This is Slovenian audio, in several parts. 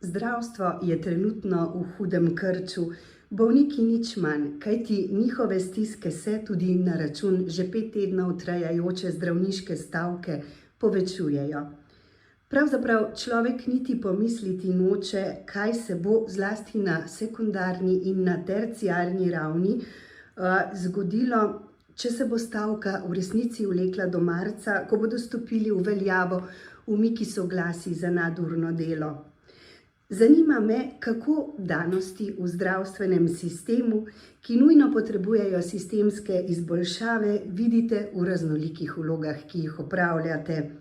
Zdravstvo je trenutno v hudem krču, bolniki nič manj, kajti njihove stiske se tudi na račun že 5 tednov trajajoče zdravniške stavke povečujejo. Pravzaprav človek niti pomisliti noče, kaj se bo zlasti na sekundarni in na terciarni ravni zgodilo, če se bo stavka v resnici vlekla do marca, ko bodo stopili v veljavo umiki soglasij za nadurno delo. Zanima me, kako danosti v zdravstvenem sistemu, ki nujno potrebujejo sistemske izboljšave, vidite v raznolikih vlogah, ki jih opravljate.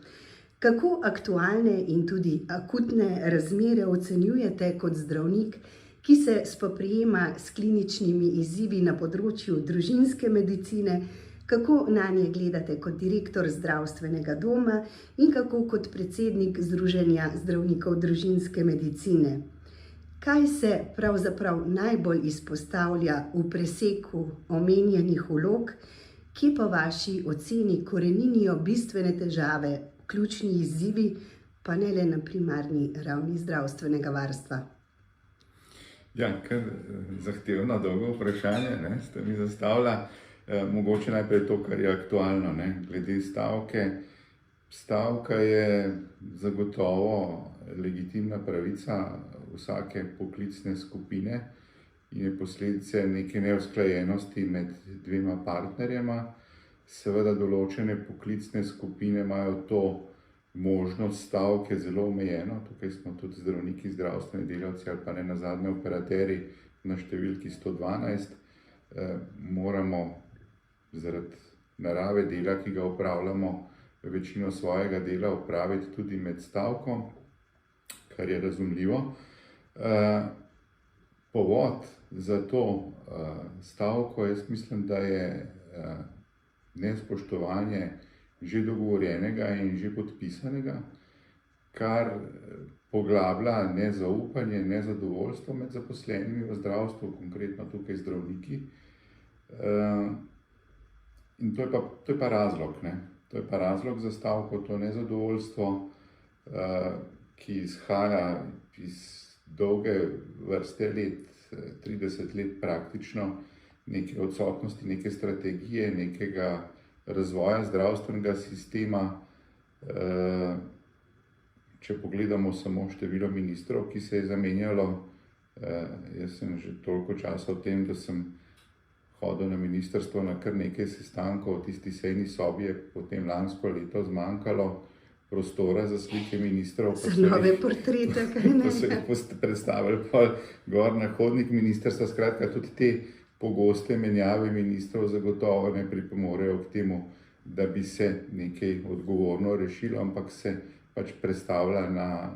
Kako aktualne in tudi akutne razmere ocenjujete kot zdravnik, ki se spoprijema s kliničnimi izzivi na področju družinske medicine, kako nanje gledate kot direktor zdravstvenega doma in kako kot predsednik Združenja zdravnikov družinske medicine? Kaj se pravzaprav najbolj izpostavlja v preseku omenjenih vlog, kje po vaši oceni koreninijo bistvene težave, ključni izzivi, pa ne le na primarni ravni zdravstvenega varstva? Ja, kar zahtevno dolgo vprašanje ste mi zastavila. Mogoče najprej to, kar je aktualno, glede stavke. Stavka je zagotovo legitimna pravica vsake poklicne skupine in je posledica neke neusklajenosti med dvema partnerjema. Seveda določene poklicne skupine imajo to možnost stavke zelo omejeno. Tukaj smo tudi zdravniki, zdravstveni delavci ali pa nenazadnje operaterji na številki 112. Moramo zaradi narave dela, ki ga opravljamo, večino svojega dela opraviti tudi med stavko, kar je razumljivo. Povod za to stavko, jaz mislim, da je nespoštovanje že dogovorjenega in že podpisanega, kar poglablja nezaupanje, nezadovoljstvo med zaposlenimi v zdravstvu, konkretno tukaj zdravniki. In to je pa razlog, To je pa razlog za stavko, to nezadovoljstvo, ki izhaja iz dolge vrste let, 30 let praktično, neke odsotnosti, neke strategije, nekega razvoja zdravstvenega sistema. Če pogledamo samo število ministrov, ki se je zamenjalo, jaz sem že toliko časa v tem, da sem hodil na ministrstvo na kar nekaj sestankov, v tisti sejni sobi je potem lansko leto zmanjkalo prostora za slike ministrov. Za nove portrete, kaj ne? To se je predstavili gor na hodnik ministrstva. Skratka, tudi te pogoste menjave ministrov zagotovo ne pripomorejo k temu, da bi se nekaj odgovorno rešilo, ampak se pač predstavlja na,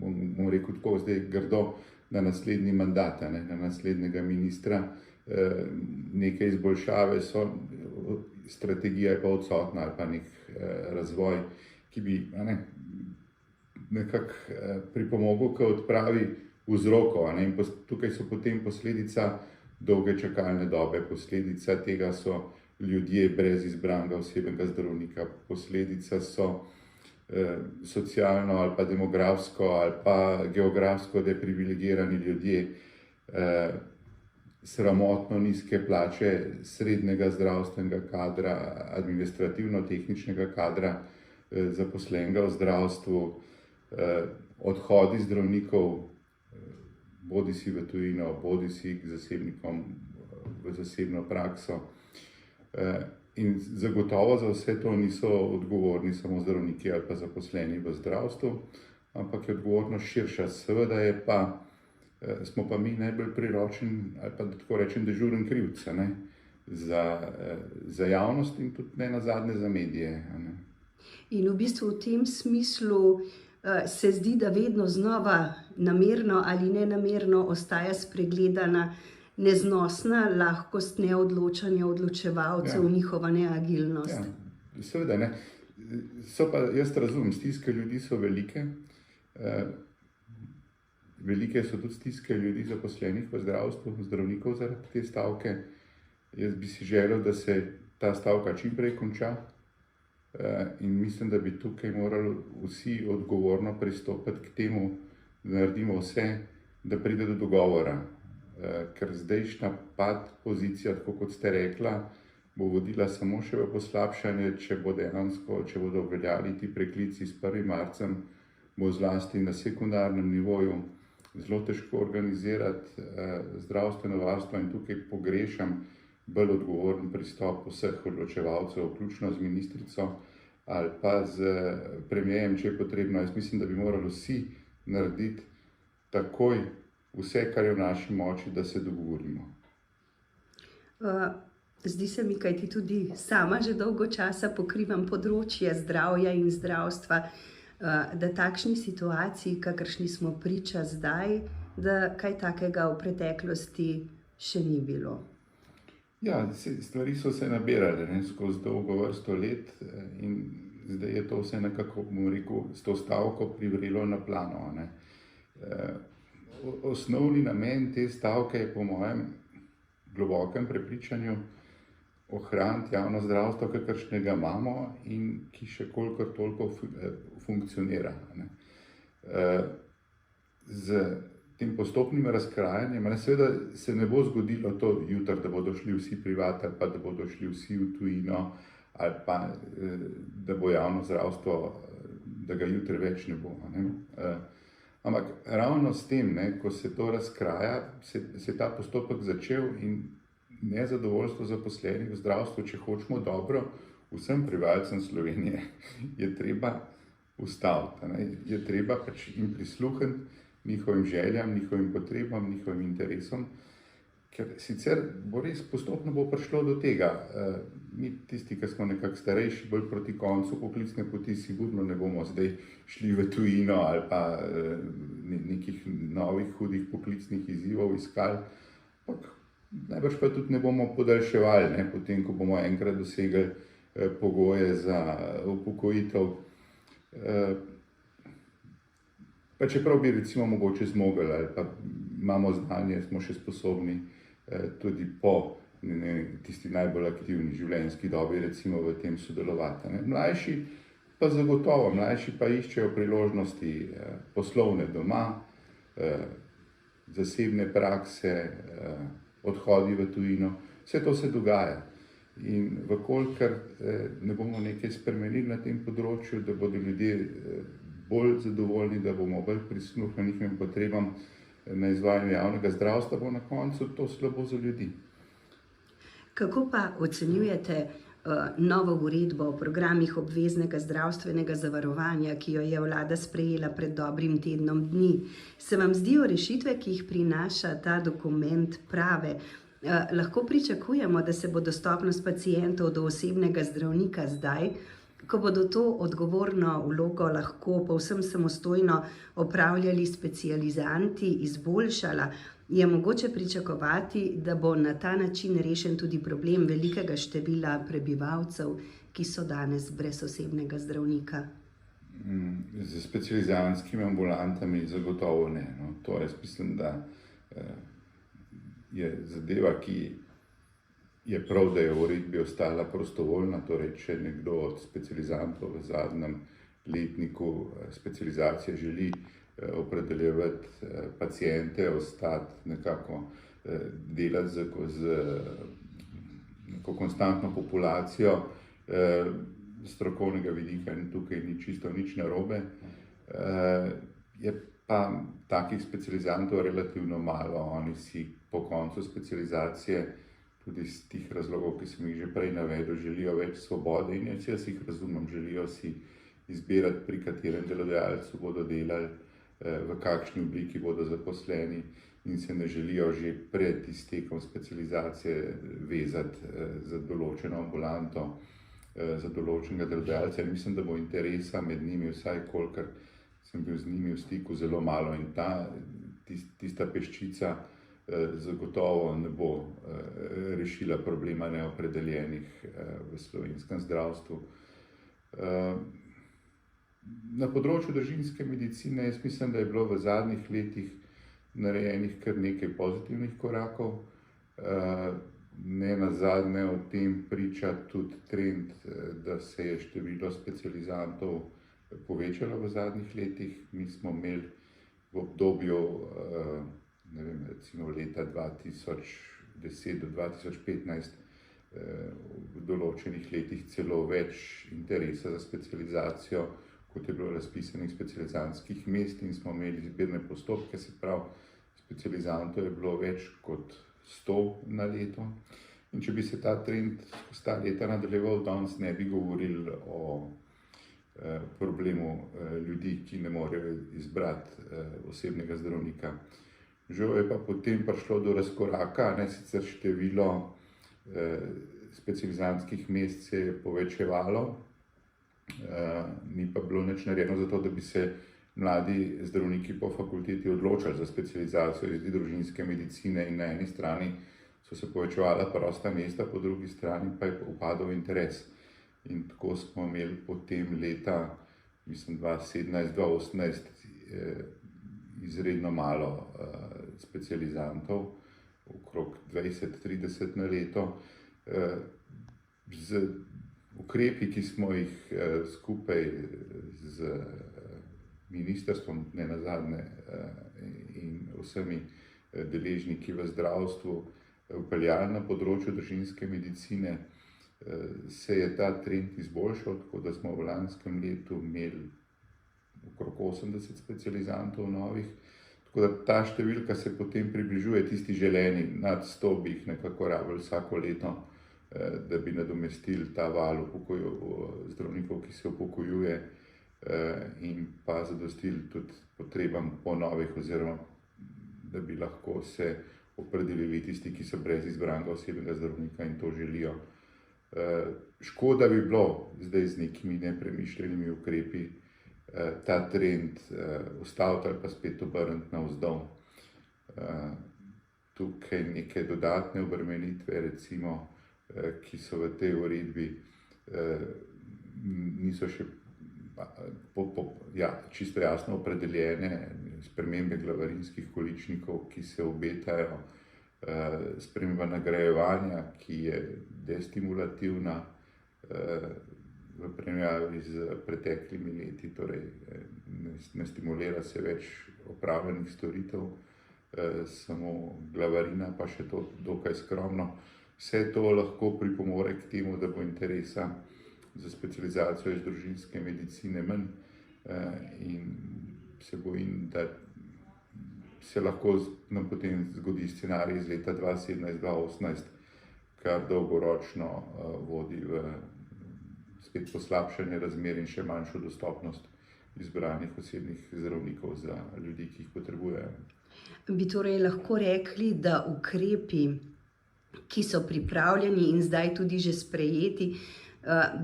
bom rekel tako zdaj grdo, na naslednji mandat, na naslednjega ministra. Neke izboljšave so, strategija je pa odsotna ali pa nek razvoj, ki bi nekako pripomogel k odpravi vzrokov. In tukaj so potem posledica dolge čakalne dobe, posledica tega so ljudje brez izbranega osebnega zdravnika, posledica so socialno ali pa demografsko ali pa geografsko deprivilegirani ljudje, sramotno nizke plače srednjega zdravstvenega kadra, administrativno-tehničnega kadra, zaposlenega v zdravstvu, odhodi zdravnikov, bodisi v tujino, bodisi k zasebnikom v zasebno prakso. In zagotovo za vse to niso odgovorni samo zdravniki ali pa zaposleni v zdravstvu, ampak je odgovornost širša. Seveda smo pa mi najbolj priročen, ali pa tako rečem, dežuren krivec za javnost in tudi nenazadnje za medije. In v bistvu v tem smislu se zdi, da vedno znova namerno ali nenamerno ostaja spregledana neznosna lahkost neodločanja odločevalcev, njihova neagilnost. Ja, seveda, So pa, jaz razumem, stiske ljudi so velike. Velike so tudi stiske ljudi zaposlenih v zdravstvu, zdravnikov zaradi te stavke. Jaz bi si želel, da se ta stavka čim prej konča. In mislim, da bi tukaj morali vsi odgovorno pristopiti k temu, naredimo vse, da pride do dogovora. Ker zdajšnja pad pozicija, tako kot ste rekla, bo vodila samo še v poslabšanje, če bodo veljali ti preklici s 1. marcem, bo zlasti na sekundarnem nivoju zelo težko organizirati zdravstveno varstvo in tukaj pogrešam bolj odgovoren pristop vseh odločevalcev, vključno z ministrico ali pa z premierjem, če je potrebno. Jaz mislim, da bi morali vsi narediti takoj vse, kar je v naši moči, da se dogovorimo. Zdi se mi, kajti tudi sama že dolgo časa pokrivam področje zdravja in zdravstva, da takšni situaciji, kakršni smo priča zdaj, da kaj takega v preteklosti še ni bilo. Ja, stvari so se nabirale skozi dolgo vrsto let in zdaj je to vse nekako, bom rekel, s to stavko privrelo na plano. Osnovni namen te stavke je po mojem globokem prepričanju ohraniti javno zdravstvo, kakršnega imamo in ki še kolikor toliko funkcionira. Z tem postopnim razkrajanjem, seveda se ne bo zgodilo to jutri, da bodo šli vsi privat ali pa da bodo šli vsi v tujino ali pa da bo javno zdravstvo, da ga jutri več ne bo. Ampak ravno s tem, ko se to razkraja, se je ta postopek začel in nezadovoljstvo zaposlenih v zdravstvu, če hočemo dobro vsem prebivalcem Slovenije, je treba ustaviti, je treba pač jim prisluhniti, njihovim željam, njihovim potrebam, njihovim interesom, ker sicer bo res postopno bo prišlo do tega. Mi tisti, ki smo nekako starejši, bolj proti koncu poklicne poti, sigurno ne bomo zdaj šli v tujino ali pa nekih novih hudih poklicnih izzivov iskali, ampak najbrž pa tudi ne bomo podaljševali, potem, ko bomo enkrat dosegli pogoje za upokojitev. Pa čeprav bi recimo mogoče zmogli ali pa imamo znanje, smo še sposobni tudi po tisti najbolj aktivni življenjski dobi recimo v tem sodelovati. Mlajši pa zagotovo, mlajši pa iščejo priložnosti poslovne doma, zasebne prakse, odhodi v tujino, vse to se dogaja. In vkolikor ne bomo nekaj spremenili na tem področju, da bodo ljudje bolj zadovoljni, da bomo bolj prisluhnili njihovim potrebam na izvajanju javnega zdravstva, bo na koncu to slabo za ljudi. Kako pa ocenjujete novo uredbo o programih obveznega zdravstvenega zavarovanja, ki jo je vlada sprejela pred dobrim tednom dni? Se vam zdijo rešitve, ki jih prinaša ta dokument, prave? Lahko pričakujemo, da se bo dostopnost pacientov do osebnega zdravnika zdaj, ko bodo to odgovorno vlogo lahko povsem samostojno opravljali specializanti, izboljšala? Je mogoče pričakovati, da bo na ta način rešen tudi problem velikega števila prebivalcev, ki so danes brez osebnega zdravnika? Z specializantskimi ambulantami zagotovo ne. To jaz mislim, da je zadeva, ki je prav, da je v uredbi ostala prostovoljna, torej če nekdo od specializantov v zadnjem letniku specializacije želi opredeljevati paciente, ostati nekako delati z neko konstantno populacijo strokovnega vidika in tukaj ni čisto nič narobe. Je pa takih specializantov relativno malo, oni si po koncu specializacije tudi iz tih razlogov, ki sem jih že prej navedel, želijo več svobode in jaz jih razumem, želijo si izbirati, pri katerem delodajalcu bodo delali, v kakšni obliki bodo zaposleni in se ne želijo že pred iztekom specializacije vezati za določeno ambulanto, za določenega delodajalca. In mislim, da bo interesa med njimi, vsaj kolikor sem bil z njimi v stiku, zelo malo in tista peščica zagotovo ne bo rešila problema neopredeljenih v slovenskem zdravstvu. Na področju družinske medicine jaz mislim, da je bilo v zadnjih letih narejenih kar nekaj pozitivnih korakov. Ne nazadnje o tem priča tudi trend, da se je število specializantov povečalo v zadnjih letih. Mi smo imeli v obdobju ne vem, recimo leta 2010 do 2015 v določenih letih celo več interesa za specializacijo, kot je bilo razpisanih specializantskih mest, in smo imeli izbirne postopke, se pravi, specializantov je bilo več kot 100 na leto. In če bi se ta trend skozi ta leta nadaljeval, danes ne bi govorili o problemu ljudi, ki ne morejo izbrati osebnega zdravnika. Žal je pa potem prišlo do razkoraka, sicer število specializantskih mest se je povečevalo, ni pa bilo nič narejeno za to, da bi se mladi zdravniki po fakulteti odločali za specializacijo iz družinske medicine, in na eni strani so se povečevala prosta mesta, po drugi strani pa je upadal interes. In tako smo imeli potem leta, mislim, 2017-2018 izredno malo specializantov, okrog 20-30 na leto. Z ukrepi, ki smo jih skupaj z ministrstvom, ne nazadnje, in vsemi deležniki v zdravstvu vpeljali na področju družinske medicine, se je ta trend izboljšal, tako da smo v lanskem letu imeli okrog 80 specializantov novih. Tako da ta številka se potem približuje tisti želeni, nad 100 bi jih nekako rabili vsako leto, da bi nadomestili ta val zdravnikov, ki se upokojuje, in pa zadostili tudi potrebam po novih, oziroma da bi lahko se opredelili tisti, ki so brez izbranega osebnega zdravnika in to želijo. Škoda bi bilo zdaj z nekimi nepremišljenimi ukrepi ta trend ustaviti ali pa spet obrniti navzdol. Tukaj neke dodatne obremenitve, recimo, ki so v tej uredbi, niso še čisto jasno opredeljene, spremembe glavarinskih količnikov, ki se obetajo, sprememba nagrajevanja, ki je destimulativna v primerjavi z preteklimi leti, torej ne stimulira se več opravljenih storitev, samo glavarina, pa še to dokaj skromno. Vse to lahko pripomore k temu, da bo interesa za specializacijo iz družinske medicine manj, in se bojim, da se lahko nam potem zgodi scenarij iz leta 2017-2018, kar dolgoročno vodi v spet poslabšanje razmer in še manjšo dostopnost izbranih osebnih zdravnikov za ljudi, ki jih potrebujejo. Bi torej lahko rekli, da ukrepi, ki so pripravljeni in zdaj tudi že sprejeti,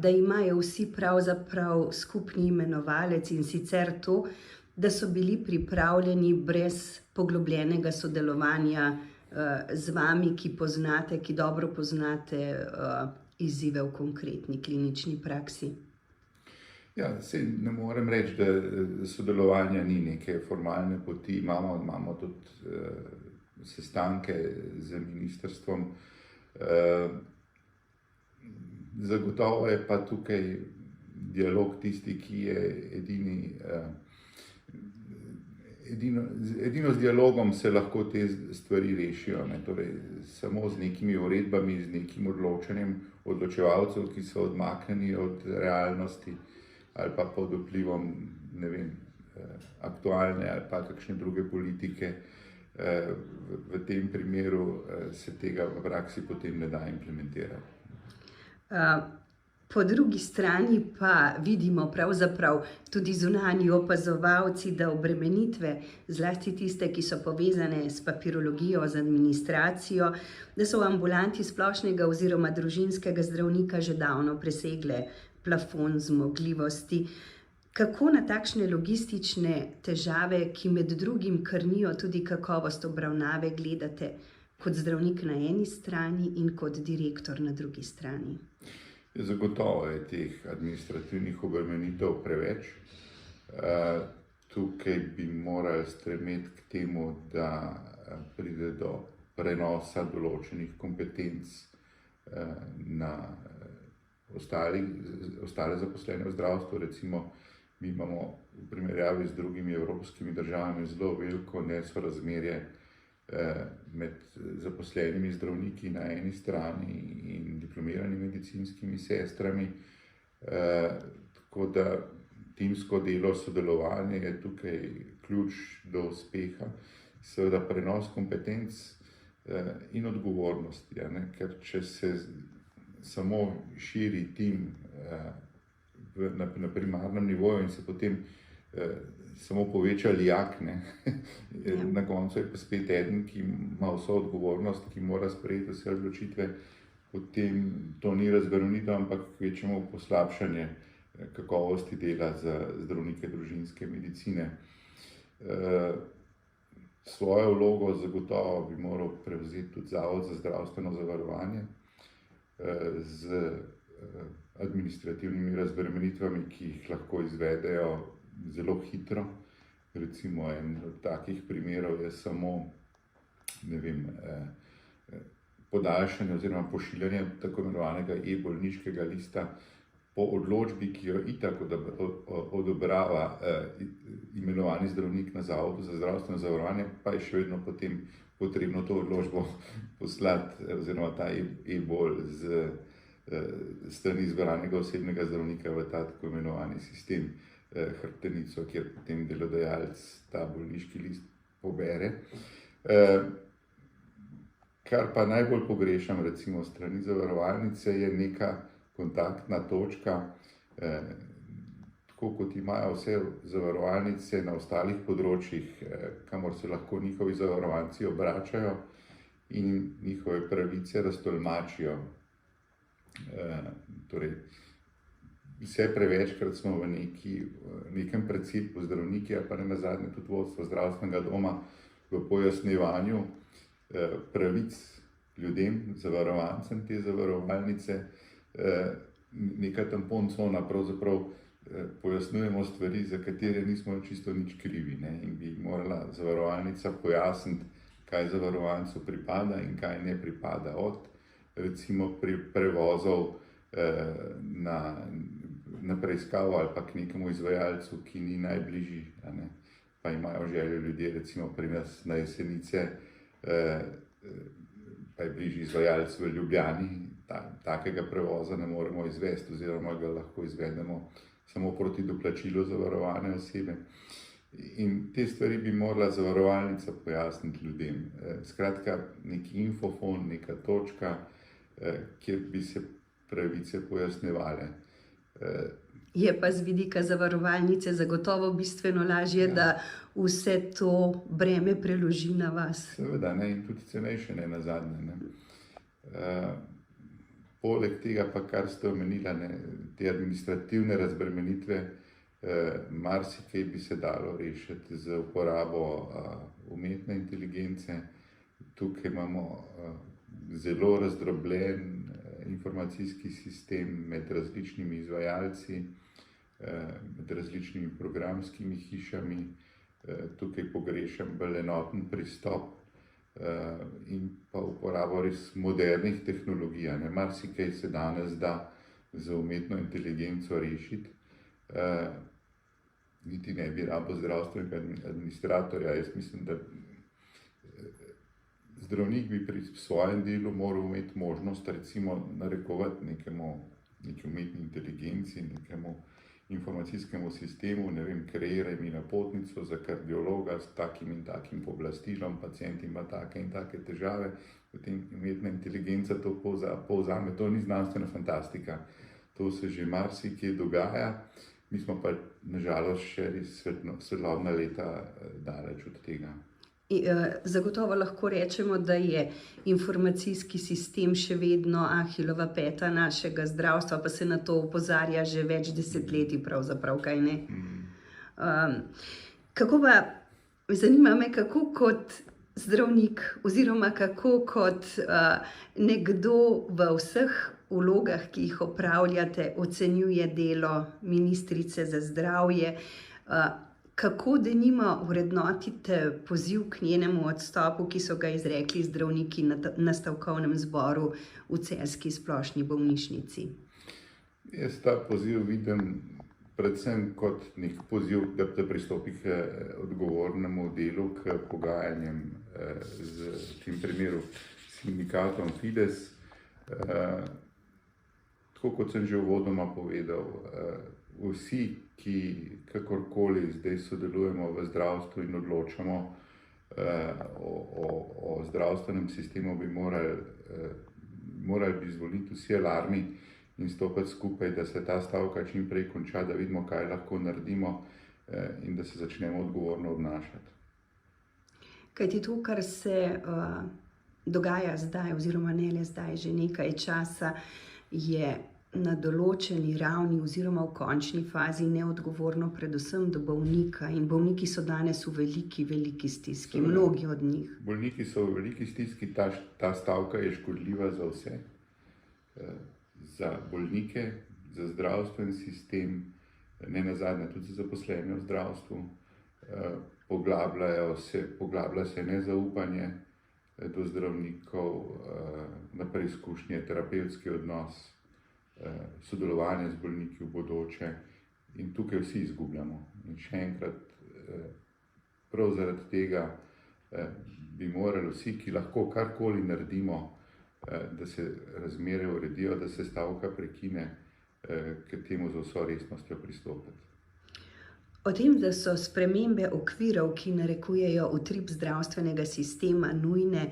da imajo vsi pravzaprav skupni imenovalec, in sicer to, da so bili pripravljeni brez poglobljenega sodelovanja z vami, ki poznate, ki dobro poznate izzive v konkretni klinični praksi. Ja, saj ne morem reči, da sodelovanja ni, neke formalne poti imamo tudi sestanke z ministrstvom. Zagotovo je pa tukaj dialog tisti, ki je edino z dialogom se lahko te stvari rešijo, torej samo z nekimi uredbami, z nekim odločanjem odločevalcev, ki so odmaknjeni od realnosti ali pa pod vplivom, ne vem, aktualne ali pa kakšne druge politike. V tem primeru se tega v praksi potem ne da implementirati. Po drugi strani pa vidimo pravzaprav tudi zunanji opazovalci, da obremenitve, zlasti tiste, ki so povezane s papirologijo, z administracijo, da so v ambulanti splošnega oziroma družinskega zdravnika že davno presegle plafon zmogljivosti. Kako na takšne logistične težave, ki med drugim krnijo tudi kakovost obravnave, gledate kot zdravnik na eni strani in kot direktor na drugi strani? Zagotovo je teh administrativnih obremenitev preveč. Tukaj bi morali stremeti k temu, da pride do prenosa določenih kompetenc na ostale zaposlene v zdravstvu. Recimo, mi imamo v primerjavi z drugimi evropskimi državami zelo veliko nesorazmerje med zaposlenimi zdravniki na eni strani in diplomiranimi medicinskimi sestrami. Tako da timsko delo, sodelovanje je tukaj ključ do uspeha, seveda prenos kompetenc in odgovornosti, ker če se samo širi tim na primarnem nivoju in se potem samo poveča lijak, na koncu je pa spet eden, ki ima vso odgovornost, ki mora sprejeti vse odločitve, potem to ni razbremenitev, ampak kvečjemu poslabšanje kakovosti dela za zdravnike družinske medicine. Svojo vlogo zagotovo bi moral prevzeti tudi Zavod za zdravstveno zavarovanje z administrativnimi razbremenitvami, ki jih lahko izvedejo zelo hitro. Recimo en od takih primerov je samo podaljšanje oziroma pošiljanje tako imenovanega e-bolniškega lista po odločbi, ki jo itak odobrava imenovani zdravnik na Zavodu za zdravstveno zavarovanje, pa je še vedno potem potrebno to odločbo poslati oziroma ta e-bol z strani izbranega osebnega zdravnika v ta tako imenovani sistem hrbtenico, kjer potem delodajalec ta bolniški list pobere. Kar pa najbolj pogrešam recimo strani zavarovalnice je neka kontaktna točka, tako kot imajo vse zavarovalnice na ostalih področjih, kamor se lahko njihovi zavarovanci obračajo in njihove pravice raztolmačijo. Torej, vse prevečkrat smo v nekem precepu zdravniki, pa ne nazadnje tudi vodstvo zdravstvenega doma v pojasnjevanju pravic ljudem, zavarovancem te zavarovalnice, neka tampon cona, pravzaprav pojasnjujemo stvari, za katere nismo čisto nič krivi, in bi morala zavarovalnica pojasniti, kaj zavarovancu pripada in kaj ne pripada, od recimo pri prevozov na preiskavo ali pa k nekemu izvajalcu, ki ni najbližji, pa imajo željo ljudje, recimo pri nas na Jesenice, pa je bližji izvajalec v Ljubljani, takega prevoza ne moremo izvesti oziroma ga lahko izvedemo samo proti doplačilu zavarovane osebe. In te stvari bi morala zavarovalnica pojasniti ljudem. Skratka, neki infofon, neka točka, kjer bi se pravice pojasnjevale. Je pa z vidika zavarovalnice zagotovo bistveno lažje, da vse to breme preloži na vas. Seveda, in tudi cenejše ne nazadnje. Poleg tega pa, kar ste omenila, te administrativne razbremenitve, marsikaj bi se dalo rešiti z uporabo umetne inteligence. Tukaj imamo zelo razdrobljen informacijski sistem med različnimi izvajalci, med različnimi programskimi hišami. Tukaj pogrešam bolj enoten pristop in pa uporabo res modernih tehnologij. Marsikaj se danes da z umetno inteligenco rešiti. Niti ne bi rabo zdravstvenega administratorja. Jaz mislim, da zdravnik bi pri svojem delu moral imeti možnost recimo narekovati neki umetni inteligenci, nekemu informacijskemu sistemu, kreiraj mi napotnico za kardiologa s takim in takim pooblastilom, pacient ima take in take težave, potem umetna inteligenca to povzame. To ni znanstvena fantastika, to se že marsikje dogaja, mi smo pa nažalost še res svetlobna leta daleč od tega. Zagotovo lahko rečemo, da je informacijski sistem še vedno Ahilova peta našega zdravstva, pa se na to opozarja že več desetletij pravzaprav, kaj ne? Zanima me, kako kot zdravnik oziroma kako kot nekdo v vseh vlogah, ki jih opravljate, ocenjuje delo ministrice za zdravje, kako denimo vrednotite poziv k njenemu odstopu, ki so ga izrekli zdravniki na stavkovnem zboru v celjski splošni bolnišnici? Jaz ta poziv vidim predvsem kot nek poziv, da pristopi k odgovornemu delu, k pogajanjem v tem primeru sindikatom Fides. Tako kot sem že uvodoma povedal, vsi, ki kakorkoli zdaj sodelujemo v zdravstvu in odločamo o zdravstvenem sistemu, bi morali bi zvoliti vsi alarmi in stopiti skupaj, da se ta stavka čim prej konča, da vidimo, kaj lahko naredimo in da se začnemo odgovorno obnašati. Kajti to, kar se dogaja zdaj, oziroma ne le zdaj, že nekaj časa, je na določeni ravni oziroma v končni fazi neodgovorno predvsem do bolnika. In bolniki so danes v veliki stiski, mnogi od njih. Bolniki so v veliki stiski, ta stavka je škodljiva za vse. Za bolnike, za zdravstveni sistem, ne nazadnje tudi za zaposlene v zdravstvu. Poglablja se nezaupanje do zdravnikov, na preizkušnje, terapevtski odnos, sodelovanje z bolniki v bodoče in tukaj vsi izgubljamo. In še enkrat, prav zaradi tega bi morali vsi, ki lahko karkoli naredimo, da se razmere uredijo, da se stavka prekine, k temu z vso resnostjo pristopiti. O tem, da so spremembe okvirov, ki narekujejo utrip zdravstvenega sistema, nujne,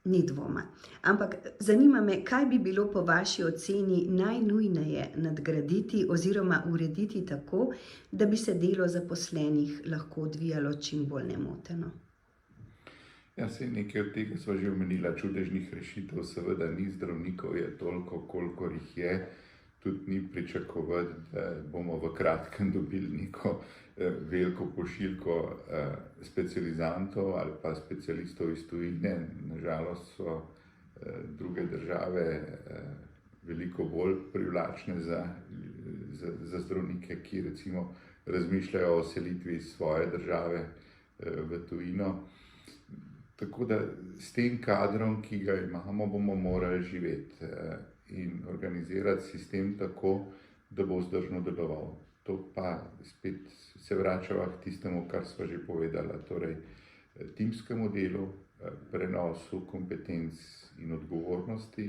ni dvoma. Ampak zanima me, kaj bi bilo po vaši oceni najnujneje nadgraditi oziroma urediti tako, da bi se delo zaposlenih lahko odvijalo čim bolj nemoteno? Ja, saj nekaj od tega sva že omenila, čudežnih rešitev seveda ni, zdravnikov je toliko, kolikor jih je. Tudi ni pričakovati, da bomo v kratkem dobili neko veliko pošiljko specializantov ali pa specialistov iz tujine. Nažalost so druge države veliko bolj privlačne za zdravnike, ki recimo razmišljajo o selitvi iz svoje države v tujino. Tako da s tem kadrom, ki ga imamo, bomo morali živeti in organizirati sistem tako, da bo vzdržno deloval. To pa spet se vračava k tistemu, kar sva že povedala, torej timskemu delu, prenosu kompetenc in odgovornosti,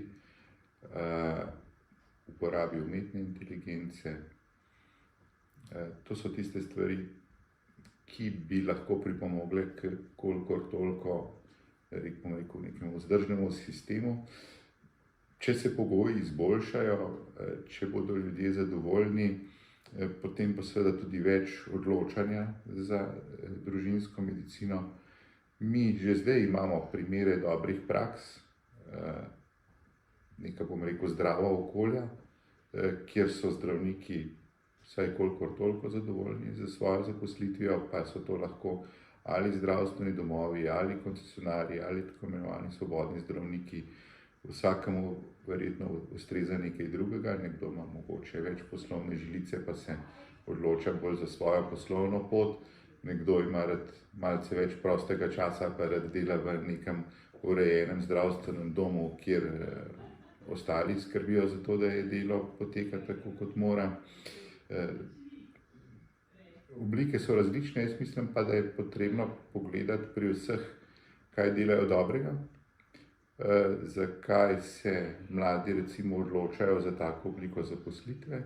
uporabi umetne inteligence. To so tiste stvari, ki bi lahko pripomogle k kolikor toliko, nekemu vzdržnemu sistemu. Če se pogoji izboljšajo, če bodo ljudje zadovoljni, potem pa seveda tudi več odločanja za družinsko medicino. Mi že zdaj imamo primere dobrih praks, neka, zdrava okolja, kjer so zdravniki vsaj kolikor toliko zadovoljni za svojo zaposlitvijo, pa so to lahko ali zdravstveni domovi, ali koncesionarji, ali tako imenovani svobodni zdravniki. Vsakemu verjetno ustreza nekaj drugega, nekdo ima mogoče več poslovne žilice, pa se odloča bolj za svojo poslovno pot, nekdo ima rad malce več prostega časa, pa rad dela v nekem urejenem zdravstvenem domu, kjer ostali skrbijo za to, da je delo poteka tako, kot mora. Oblike so različne, jaz mislim pa, da je potrebno pogledati pri vseh, kaj delajo dobrega, zakaj se mladi recimo odločajo za tako obliko zaposlitve,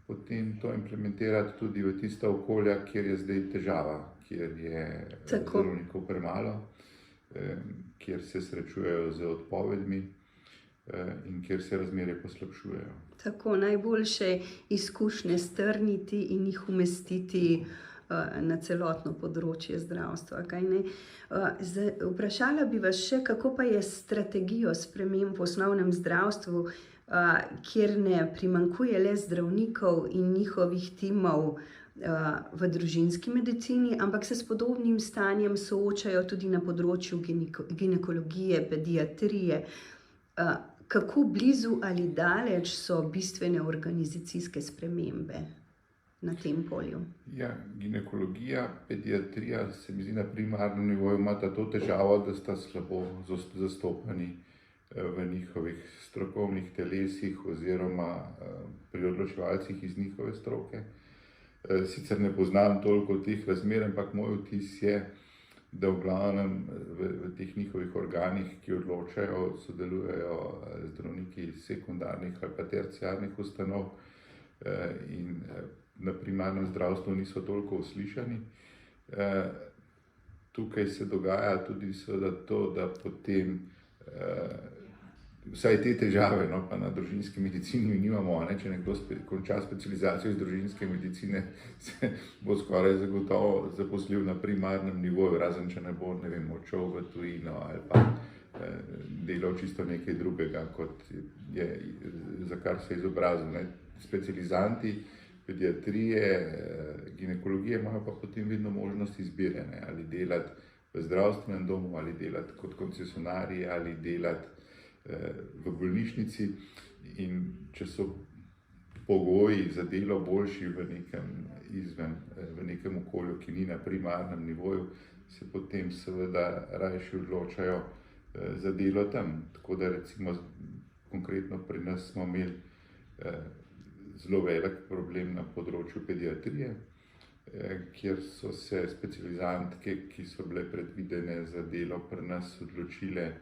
potem to implementirati tudi v tista okolja, kjer je zdaj težava, kjer je zdravnikov premalo, kjer se srečujejo z odpovedmi in kjer se razmere poslabšujejo. Tako, najboljše izkušnje strniti in jih umestiti na celotno področje zdravstva, kaj ne? Vprašala bi vas še, kako pa je s strategijo sprememb v osnovnem zdravstvu, kjer ne primanjkuje le zdravnikov in njihovih timov v družinski medicini, ampak se s podobnim stanjem soočajo tudi na področju ginekologije, pediatrije. Kako blizu ali daleč so bistvene organizacijske spremembe na tem polju? Ja, ginekologija, pediatrija se mi zdi na primarnem nivoju imata to težavo, da sta slabo zastopani v njihovih strokovnih telesih oziroma pri odločevalcih iz njihove stroke. Sicer ne poznam toliko teh razmer, ampak moj vtis je, da v glavnem v teh njihovih organih, ki odločajo, sodelujejo zdravniki sekundarnih ali pa terciarnih ustanov in na primarnem zdravstvu niso toliko uslišani. Tukaj se dogaja tudi seveda to, da potem vsaj te težave, no, pa na družinski medicini nimamo, ne? Če nekdo konča specializacijo iz družinske medicine, se bo skoraj zagotovo zaposlil na primarnem nivoju, razen če ne bo, ne vem, odšel v tujino ali pa delal čisto nekaj drugega, kot je, za kar se je izobrazil, ne? Specializanti pediatrije, ginekologije imajo pa potem vedno možnost izbire, ne? Ali delati v zdravstvenem domu, ali delati kot koncesionarji, ali delati v bolnišnici, in če so pogoji za delo boljši v nekem okolju, ki ni na primarnem nivoju, se potem seveda rajši odločajo za delo tam. Tako da recimo konkretno pri nas smo imeli zelo velik problem na področju pediatrije, kjer so se specializantke, ki so bile predvidene za delo pri nas, odločile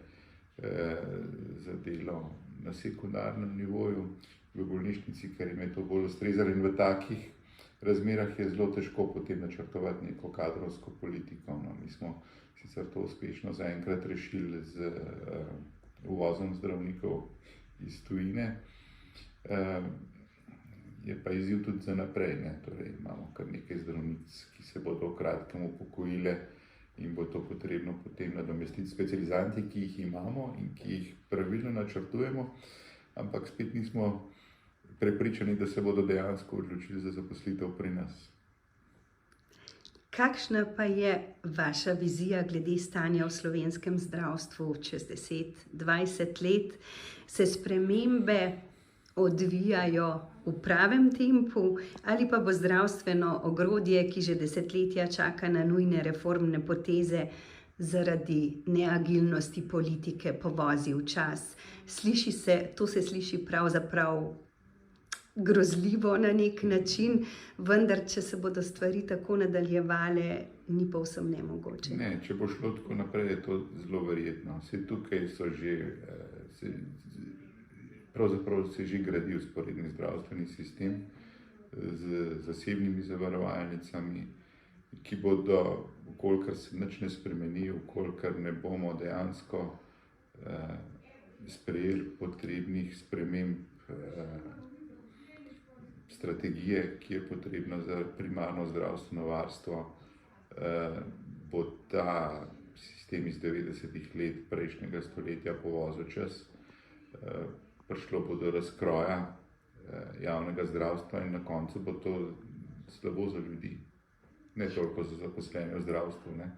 za delo na sekundarnem nivoju v bolnišnici, ker jim je to bolj ustrezalo, in v takih razmerah je zelo težko potem načrtovati neko kadrovsko politiko. No, mi smo sicer to uspešno zaenkrat rešili z uvozom zdravnikov iz tujine. Je pa izziv tudi za naprej, ne? Torej, imamo kar nekaj zdravnic, ki se bodo v kratkem upokojile in bo to potrebno potem nadomestiti specializanti, ki jih imamo in ki jih pravilno načrtujemo, ampak spet nismo prepričani, da se bodo dejansko odločili za zaposlitev pri nas. Kakšna pa je vaša vizija glede stanja v slovenskem zdravstvu čez 10-20 let? Se spremembe odvijajo v pravem tempu, ali pa bo zdravstveno ogrodje, ki že desetletja čaka na nujne reformne poteze, zaradi neagilnosti politike povozil čas? To se sliši pravzaprav grozljivo na nek način, vendar če se bodo stvari tako nadaljevale, ni povsem nemogoče. Ne, če bo šlo tako naprej, je to zelo verjetno. Vse tukaj so že pravzaprav se že gradi vzporedni zdravstveni sistem z zasebnimi zavarovalnicami, ki bodo, vkolikor se nič ne spremeni, vkolikor ne bomo dejansko sprejeli potrebnih sprememb strategije, ki je potrebna za primarno zdravstveno varstvo, bo ta sistem iz 90-ih let prejšnjega stoletja povozil čas. Prišlo bo do razkroja javnega zdravstva in na koncu bo to slabo za ljudi, ne toliko za zaposlene v zdravstvu, ne.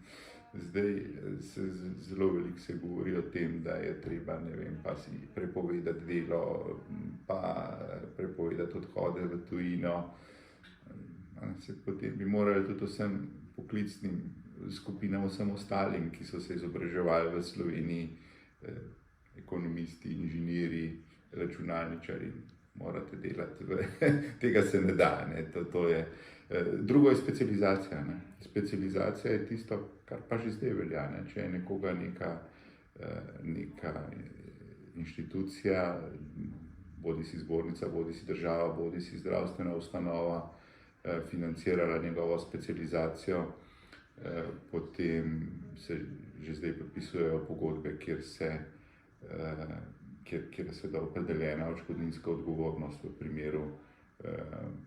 Zdaj zelo veliko se govori o tem, da je treba, ne vem, pa si prepovedati delo, pa prepovedati odhode v tujino. Potem bi morali tudi vsem poklicnim skupinam, vsem ostalim, ki so se izobraževali v Sloveniji, ekonomisti, inženirji, računalničarji, morate delati. Tega se ne da, ne. To je. Drugo je specializacija, ne. Specializacija je tisto, kar pa že zdaj velja, ne. Če je nekoga neka inštitucija, bodisi zbornica, bodisi država, bodisi zdravstvena ustanova, financirala njegovo specializacijo, potem se že zdaj podpisujejo pogodbe, kjer je seveda opredeljena odškodninska odgovornost v primeru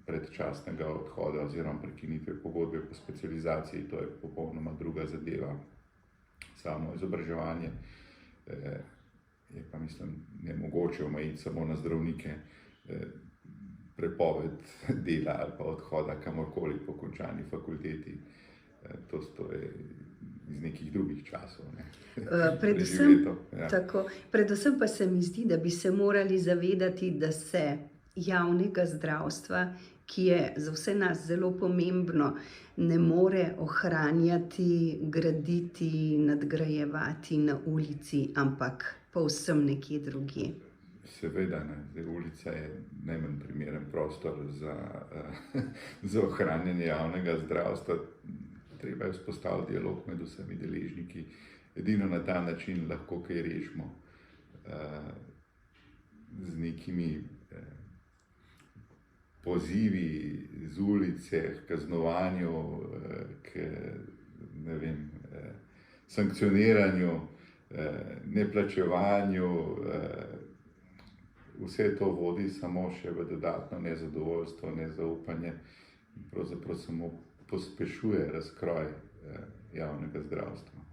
predčasnega odhoda oziroma prekinitve pogodbe po specializaciji. To je popolnoma druga zadeva. Samo izobraževanje je pa, mislim, nemogoče omejiti samo na zdravnike. Prepoved dela ali pa odhoda kamorkoli po končani fakulteti, to je iz nekih drugih časov. Predvsem pa se mi zdi, da bi se morali zavedati, da se javnega zdravstva, ki je za vse nas zelo pomembno, ne more ohranjati, graditi, nadgrajevati na ulici, ampak povsem nekje drugje. Seveda, ne. Zdaj, ulica je najmanj primeren prostor za ohranjanje javnega zdravstva. Treba je vzpostaviti dialog med vsemi deležniki. Edino na ta način lahko kaj rešimo z nekimi pozivi z ulice, k kaznovanju, k sankcioniranju, neplačevanju. Vse to vodi samo še v dodatno nezadovoljstvo, nezaupanje in pravzaprav samo pospešuje razkroj javnega zdravstva.